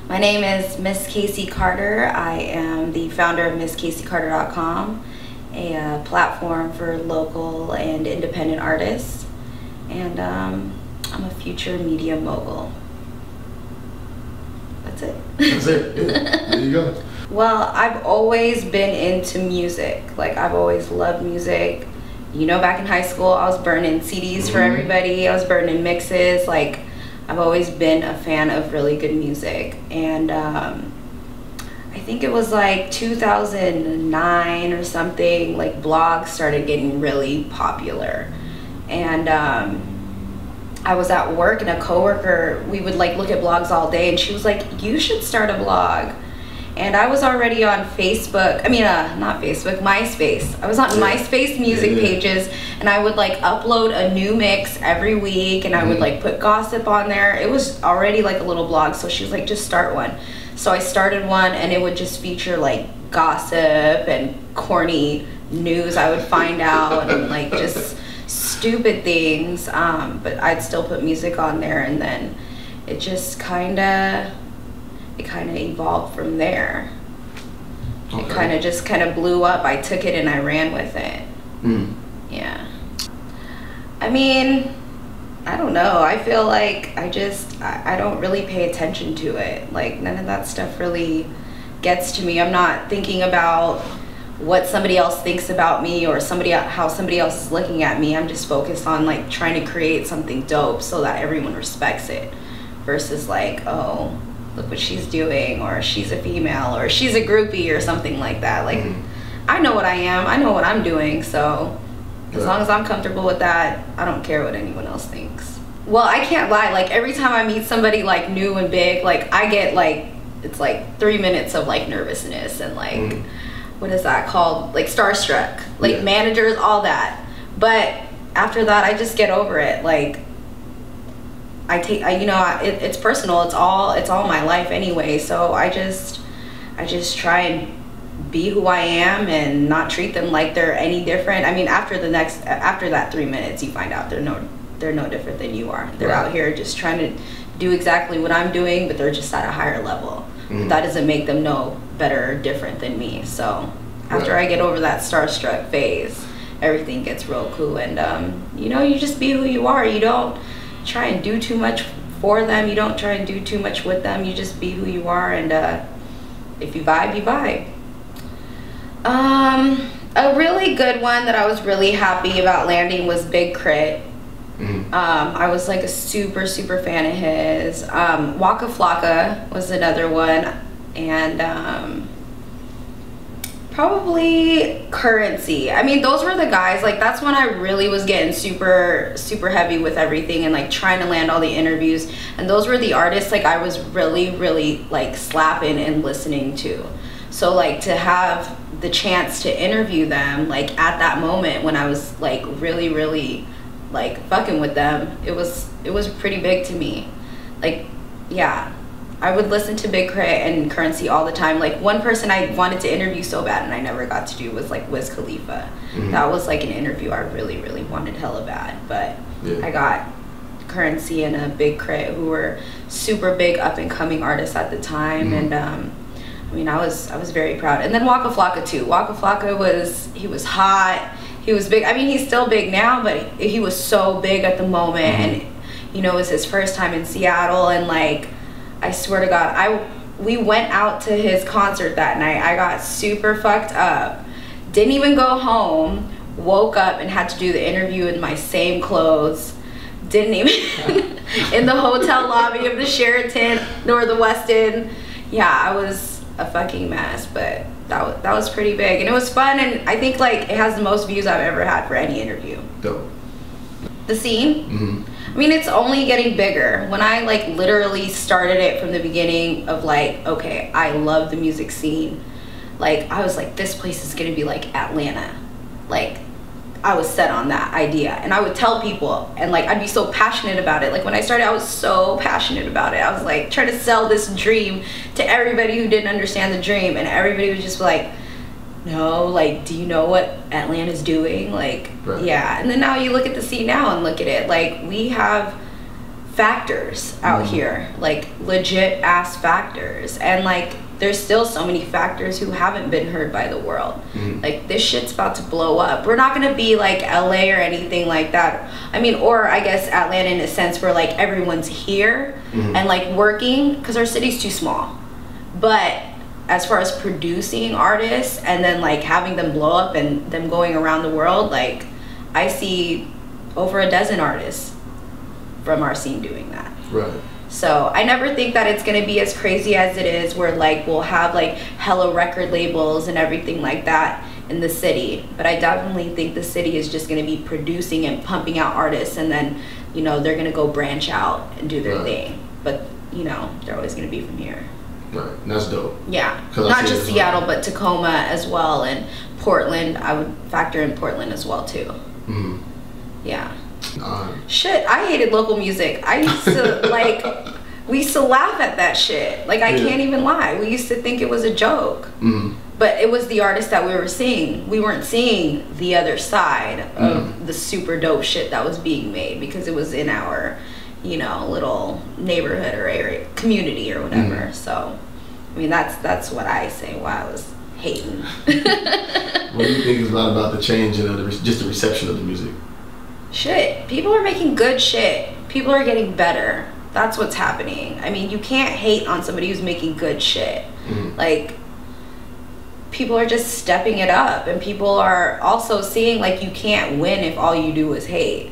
My name is Miss Casey Carter. I am the founder of MissCaseyCarter.com, a platform for local and independent artists. And I'm a future media mogul. That's it. That's it. Yeah. There you go. Well, I've always been into music. Like, I've always loved music. You know, back in high school, I was burning CDs for everybody. I was burning mixes. Like, I've always been a fan of really good music. And I think it was like 2009 or something, like blogs started getting really popular. And I was at work and a coworker, we would like look at blogs all day, and she was like, you should start a blog. And I was already on Facebook, not Facebook, MySpace. I was on MySpace music pages, and I would like upload a new mix every week, and I would like put gossip on there. It was already like a little blog, so she was like, just start one. So I started one, and it would just feature like gossip and corny news I would find out, and like just stupid things. But I'd still put music on there, and then it just kind of evolved from there. Okay. It kind of blew up. I took it and I ran with it. Yeah. I mean, I don't know. I feel like I don't really pay attention to it. Like, none of that stuff really gets to me. I'm not thinking about what somebody else thinks about me or how somebody else is looking at me. I'm just focused on like trying to create something dope so that everyone respects it, versus like, oh, look what she's doing, or she's a female, or she's a groupie, or something like that. Like, I know what I am, I know what I'm doing, so as long as I'm comfortable with that, I don't care what anyone else thinks. Well, I can't lie, like every time I meet somebody like new and big, like I get like, it's like 3 minutes of like nervousness and like, what is that called? Like starstruck, like managers, all that. But after that, I just get over it. Like, it's personal. It's all my life anyway. So I just try and be who I am and not treat them like they're any different. I mean, after that 3 minutes, you find out they're no different than you are. They're out here just trying to do exactly what I'm doing, but they're just at a higher level. But that doesn't make them no better or different than me. So after I get over that starstruck phase, everything gets real cool. And you just be who you are. You don't try and do too much for them. You don't try and do too much with them. You just be who you are, and if you vibe, you vibe. A really good one that I was really happy about landing was Big Crit. I was like a super fan of his. Waka Flocka was another one, and probably Currency. I mean, those were the guys, like that's when I really was getting super heavy with everything and like trying to land all the interviews, and those were the artists like I was really like slapping and listening to. So like to have the chance to interview them like at that moment when I was like really like fucking with them, it was pretty big to me. Like, yeah, I would listen to Big Crit and Currency all the time. Like, one person I wanted to interview so bad and I never got to do was like Wiz Khalifa. That was like an interview I really wanted hella bad, but I got Currency and a Big Crit, who were super big up and coming artists at the time. And I mean, I was very proud. And then Waka Flocka too. Waka Flocka he was hot. He was big. I mean, he's still big now, but he was so big at the moment. And it was his first time in Seattle, and like, I swear to God, we went out to his concert that night. I got super fucked up, didn't even go home, woke up and had to do the interview in my same clothes, didn't even in the hotel lobby of the Sheraton nor the Westin. Yeah, I was a fucking mess, but that was pretty big, and it was fun, and I think like it has the most views I've ever had for any interview. Dope. The scene? I mean, it's only getting bigger. When I like literally started it from the beginning of like, okay, I love the music scene. Like, I was like, this place is gonna be like Atlanta. Like, I was set on that idea, and I would tell people, and like I'd be so passionate about it. Like when I started, I was so passionate about it. I was like trying to sell this dream to everybody who didn't understand the dream, and everybody was just like, no, like, do you know what Atlanta's doing? Like, yeah. And then now you look at the scene now and look at it, like we have factors out here, like legit ass factors, and like there's still so many factors who haven't been heard by the world. Like this shit's about to blow up. We're not gonna be like LA or anything like that. I mean, or I guess Atlanta in a sense where like everyone's here and like working, because our city's too small. But as far as producing artists and then like having them blow up and them going around the world, like I see over a dozen artists from our scene doing that. Right. So I never think that it's gonna be as crazy as it is, where like we'll have like hella record labels and everything like that in the city. But I definitely think the city is just gonna be producing and pumping out artists, and then, you know, they're gonna go branch out and do their thing. But, you know, they're always gonna be from here. Right, and that's dope. Yeah, not just Seattle, but Tacoma as well, and Portland. I would factor in Portland as well too. Yeah. Shit, I hated local music. I used to like, we used to laugh at that shit. Like I can't even lie. We used to think it was a joke. But it was the artist that we were seeing. We weren't seeing the other side of the super dope shit that was being made, because it was in our, you know, little neighborhood or area, community or whatever. So, I mean, that's what I say while I was hating. What do you think is about the change in just the reception of the music? Shit, people are making good shit. People are getting better. That's what's happening. I mean, you can't hate on somebody who's making good shit. Like, people are just stepping it up, and people are also seeing like you can't win if all you do is hate.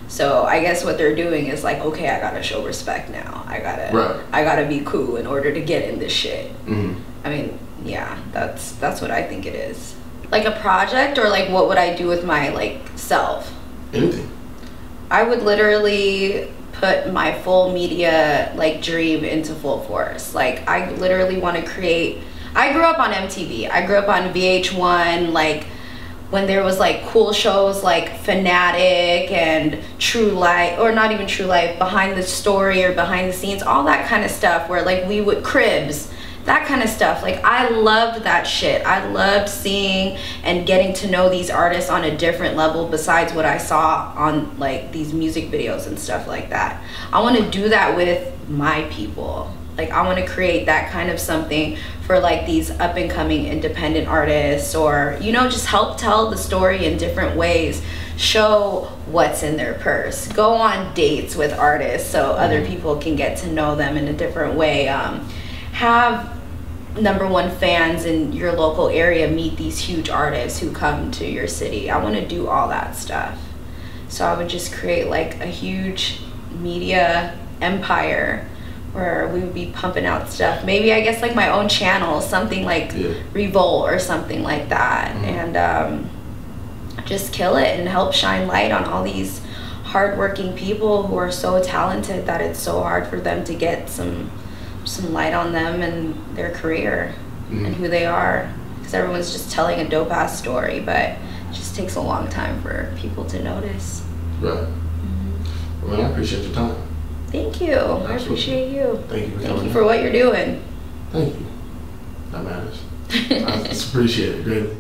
So I guess what they're doing is like, okay, I gotta show respect now. I gotta be cool in order to get in this shit. I mean, yeah, that's what I think it is. Like a project, or like what would I do with my like self? Anything. I would literally put my full media like dream into full force. Like I literally want to create. I grew up on MTV. I grew up on VH1, like when there was like cool shows like Fanatic and True Life, or not even True Life, Behind the Story or Behind the Scenes, all that kind of stuff, where like we would Cribs, that kind of stuff. Like I loved that shit. I loved seeing and getting to know these artists on a different level besides what I saw on like these music videos and stuff like that. I want to do that with my people. Like I want to create that kind of something for like these up and coming independent artists, or, you know, just help tell the story in different ways. Show what's in their purse. Go on dates with artists so other people can get to know them in a different way. Have #1 fans in your local area meet these huge artists who come to your city. I want to do all that stuff. So I would just create like a huge media empire where we would be pumping out stuff. Maybe I guess like my own channel, something like Revolt or something like that, and just kill it and help shine light on all these hardworking people who are so talented that it's so hard for them to get some light on them and their career and who they are, because everyone's just telling a dope ass story, but it just takes a long time for people to notice. Right. Well, I appreciate your time. Thank you. Absolutely. I appreciate you. Thank you. Thank you for what you're doing. Thank you. That matters. I appreciate it greatly.